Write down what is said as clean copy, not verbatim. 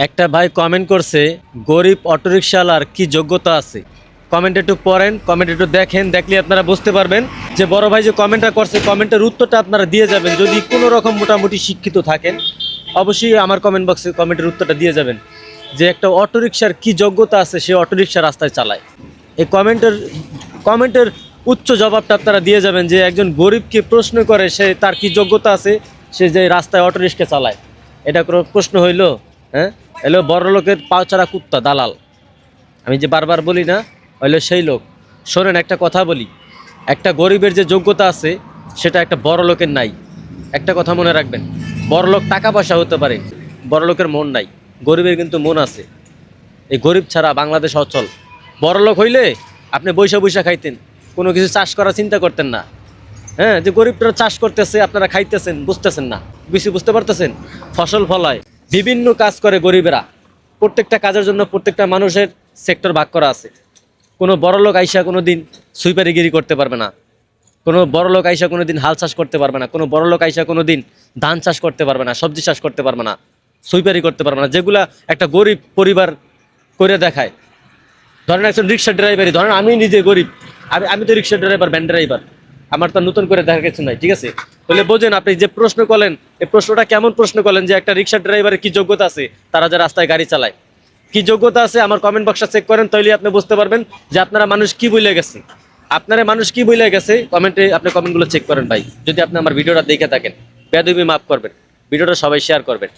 একটা ভাই কমেন্ট করছে, গরিব অটোরিকশাওয়ালার কি যোগ্যতা আছে। কমেন্ট একটু পড়েন, কমেন্ট একটু দেখেন, দেখলে আপনারা বুঝতে পারবেন যে বড় ভাই যে কমেন্টটা করছে কমেন্টের উত্তরটা আপনারা দিয়ে যাবেন। যদি কোনো রকম মোটামুটি শিক্ষিত থাকেন অবশ্যই আমার কমেন্ট বক্সে কমেন্টের উত্তরটা দিয়ে যাবেন যে একটা অটোরিকশার কি যোগ্যতা আছে, সে অটোরিকশা রাস্তায় চালায়। এই কমেন্টের উচ্চ জবাবটা আপনারা দিয়ে যাবেন যে একজন গরিবকে প্রশ্ন করে সে তার কি যোগ্যতা আছে, সে যে রাস্তায় অটোরিকশা চালায়। এটা কোনো প্রশ্ন হইল? হ্যাঁ, এলো বড় লোকের পাওচারা কুত্তা দালাল। আমি যে বারবার বলি না, হইলো সেই লোক। শোনেন, একটা কথা বলি, একটা গরিবের যে যোগ্যতা আছে সেটা একটা বড় লোকের নাই। একটা কথা মনে রাখবেন, বড় লোক টাকা পয়সা হতে পারে, বড় লোকের মন নাই। গরিবের কিন্তু মন আছে। এই গরিব ছাড়া বাংলাদেশ অচল। বড় লোক হইলে আপনি বৈশা বৈশা খাইতেন, কোনো কিছু চাষ করার চিন্তা করতেন না। হ্যাঁ, যে গরিবরা চাষ করতেছে, আপনারা খাইতেছেন, বুঝতেছেন না, বেশি বুঝতে পারতেছেন। ফসল ফলায়, বিভিন্ন কাজ করে গরিবেরা। প্রত্যেকটা কাজের জন্য প্রত্যেকটা মানুষের সেক্টর ভাগ করা আছে। কোনো বড় লোক আইসা কোনো দিন সুইপারিগিরি করতে পারবে না, কোনো বড় লোক আইসা কোনো দিন হাল চাষ করতে পারবে না, কোনো বড় লোক আইসা কোনো দিন ধান চাষ করতে পারবে না, সবজি চাষ করতে পারবে না, সুইপারি করতে পারবে না, যেগুলা একটা গরিব পরিবার করে দেখায়। ধরেন একজন রিক্সা ড্রাইভারই, ধরেন আমি নিজে গরিব, আমি তো রিক্সা ড্রাইভার, ভ্যান ড্রাইভার, আমার তো নতুন করে দেখা কিছু নাই, ঠিক আছে? তাহলে বোঝেন আপনি যে প্রশ্ন করলেন, এই প্রশ্নটা কেমন প্রশ্ন করলেন যে একটা রিক্সা ড্রাইভারের কি যোগ্যতা আছে, তারা যে রাস্তায় গাড়ি চালায় কি যোগ্যতা আছে। আমার কমেন্ট বক্সটা চেক করেন, তাহলে আপনি বুঝতে পারবেন যে আপনারা মানুষ কি বলে গেছে। আপনারা মানুষ কি বলে গেছে কমেন্টে, আপনি কমেন্টগুলো চেক করেন ভাই। যদি আপনি আমার ভিডিওটা দেখে থাকেন, বেয়াদবি মাফ করবেন, ভিডিওটা সবাই শেয়ার করবেন।